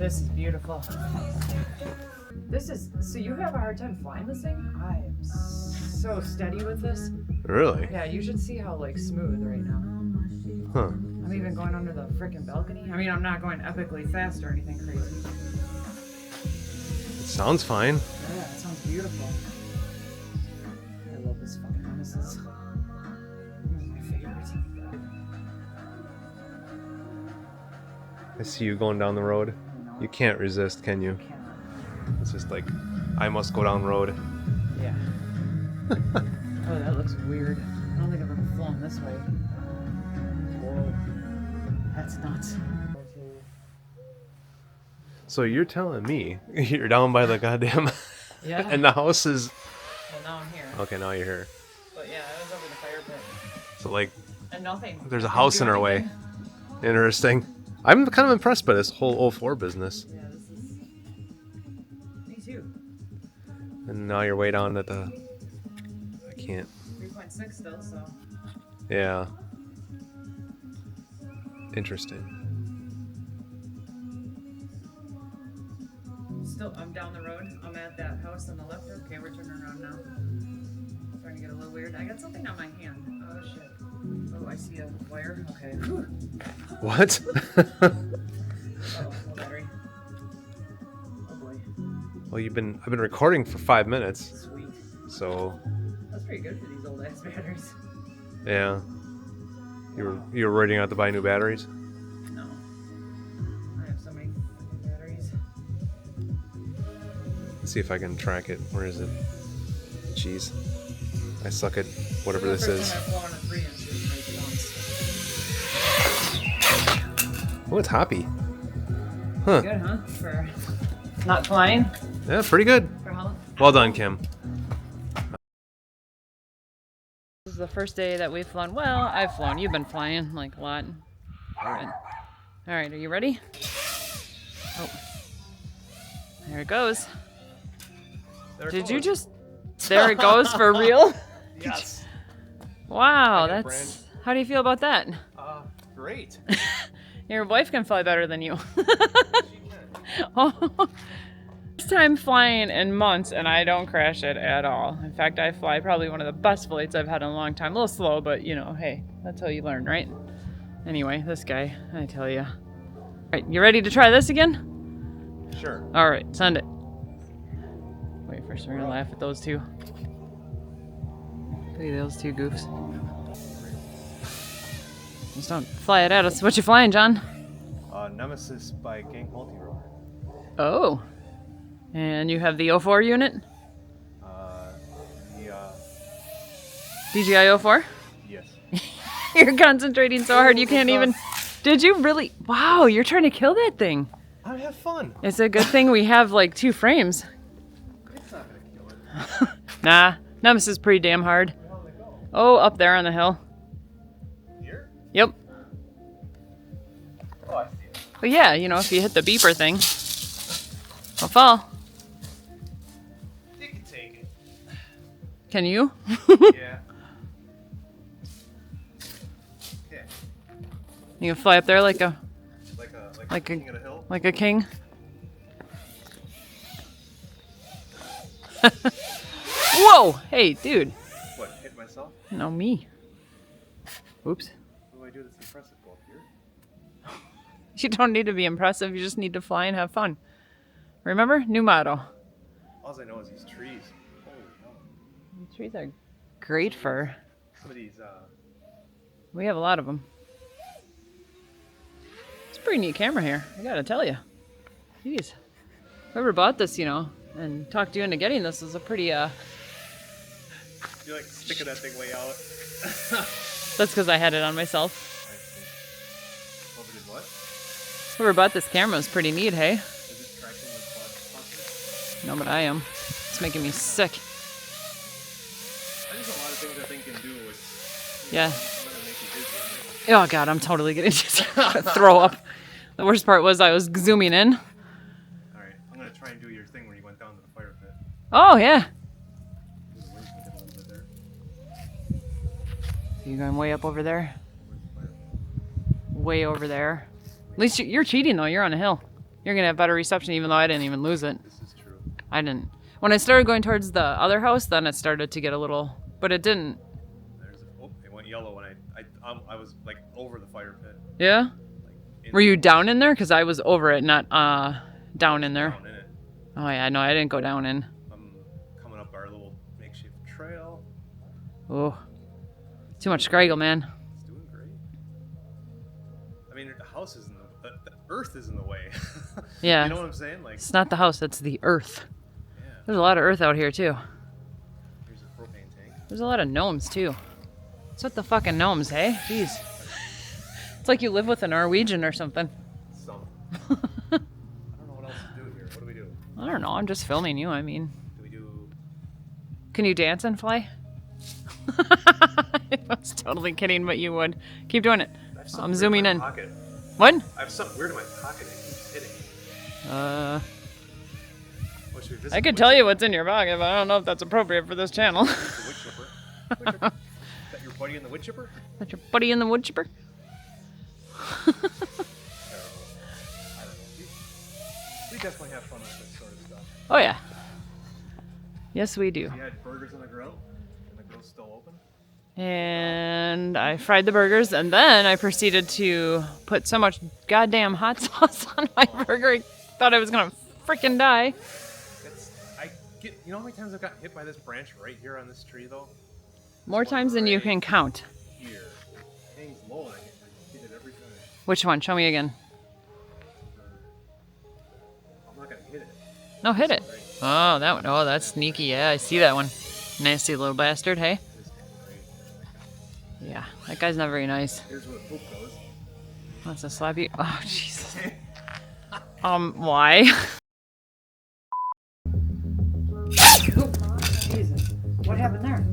This is beautiful. This is, so you have a hard time flying this thing? I am so steady with this. Really? Yeah, you should see how like smooth right now. Huh. I'm even going under the freaking balcony. I mean, I'm not going epically fast or anything crazy. It sounds fine. Yeah, it sounds beautiful. I love this fucking Nemesis. This is my favorite. I see you going down the road. You can't resist, can you? Cannot. It's just like, I must go down road. Yeah. Oh, that looks weird. I don't think I've ever flown this way. Whoa. That's nuts. So you're telling me you're down by the goddamn... Yeah. And the house is... Well, now I'm here. Okay, now you're here. But yeah, I was over the fire pit. So like, And nothing. there's a Didn't house do in our way. anything. Interesting. I'm kind of impressed by this whole 04 business. Yeah, this is... Me too. And now you're way down at the... I can't... 3.6 still, so... Yeah. Interesting. Still, I'm down the road. I'm at that house on the left. Okay, we're turning around now. Starting to get a little weird. I got something on my hand. Oh, shit. Oh, I see a wire. Okay. Whew. What? Oh, no battery. Oh, boy. Well, I've been recording for 5 minutes, Sweet. so That's pretty good for these old ass batteries. yeah. You were ready out to buy new batteries? No. I have so many fucking batteries. Let's see if I can track it. Where is it? Jeez. I suck at whatever this is. I've flown a 3 inches right once. Oh, it's hoppy. Huh. Good, huh? For not flying? Yeah, pretty good. For how long? Well done, Kim. This is the first day that we've flown. Well, I've flown. You've been flying like a lot. All right. All right, are you ready? Oh, there it goes. Did you just? There it goes for real. Yes. Wow, I got a that's. How do you feel about that? Great. Your wife can fly better than you. Oh, first time flying in months, and I don't crash it at all. In fact, I fly probably one of the best flights I've had in a long time. A little slow, but you know, hey, that's how you learn, right? Anyway, this guy, I tell you. All right, you ready to try this again? Sure. All right, send it. Wait, first we're gonna laugh at those two. Look at those two goofs. Just don't fly it at us. What you flying, John? Nemesis by Gang Multiroller. Oh. And you have the 04 unit? DJI 04? Yes. You're concentrating so hard you can't even... Did you really? Wow, you're trying to kill that thing. I have fun. It's a good thing we have like 2 frames. It's not gonna kill it. Nah, Nemesis is pretty damn hard. Oh, up there on the hill. Here? Yep. Oh, I see it. But yeah, you know, if you hit the beeper thing, it'll fall. You can take it. Can you? Yeah. Yeah. You can fly up there like a Like a king of the hill. like a king. Whoa! Hey, dude. What? Hit myself? No, me. Oops. What do I do that's impressive? Go up here? You don't need to be impressive. You just need to fly and have fun. Remember? New motto. All I know is these trees. Holy hell. The trees are great for... Some of these, We have a lot of them. It's a pretty neat camera here, I gotta tell you. Jeez. Whoever bought this, you know, and talked you into getting this is a pretty, you're like sticking that thing way out. That's because I had it on myself. Over did what? Whoever bought this camera is pretty neat, hey? Is it tracking with quad? No, but I am. It's making me sick. There's a lot of things that thing can do. With, Yeah. I'm gonna make you dizzy. Oh god, I'm totally gonna just throw up. The worst part was I was zooming in. Alright, I'm gonna try and do your thing where you went down to the fire pit. Oh yeah. Ooh, the wind's gonna get a little bit there. So you're going way up over there? Where's the fire pit? Way over there. At least you're cheating though, you're on a hill. You're gonna have better reception, even though I didn't even lose it. This is true. I didn't. When I started going towards the other house, then it started to get a little, but it didn't. It went yellow when I was like over the fire pit. Yeah? Like, Were you down in there? Because I was over it, not down in there. Down in it. Oh yeah, no, I didn't go down in. I'm coming up our little makeshift trail. Oh, too much scraggle, man. It's doing great. I mean, the house is in the earth is in the way. Yeah. You know what I'm saying? Like, it's not the house, it's the earth. yeah. There's a lot of earth out here too. Here's a propane tank. There's a lot of gnomes too. What's with the fucking gnomes, hey? Jeez. It's like you live with a Norwegian or something. Some. I don't know what else to do here. What do we do? I don't know, I'm just filming you, I mean. Do we do... Can you dance and fly? I was totally kidding, but you would. Keep doing it. I'm zooming in. Pocket. What? I have something weird in my pocket. It keeps hitting. Oh, should we visit I could the tell wood you what's in your pocket, but I don't know if that's appropriate for this channel. chipper? The wood chipper. Is that your buddy in the wood chipper? That's your buddy in the wood chipper? I don't know. We definitely have fun with this sort of stuff. Oh yeah. Yes, we do. We had burgers on the grill, and the grill's still open. And I fried the burgers, and then I proceeded to put so much goddamn hot sauce on my burger, I thought I was gonna freaking die. You know how many times I've got hit by this branch right here on this tree, though? More times than you can count. Here. It hangs low, and I hit it every time. Which one? Show me again. I'm not gonna hit it. No, hit it. Oh, that one. Oh, that's sneaky. Yeah, I see that one. Nasty little bastard, hey? Yeah, that guy's not very nice. Here's where the poop goes. Wants to slap you? Oh, Jesus. Why? Oh, Jesus. What happened there?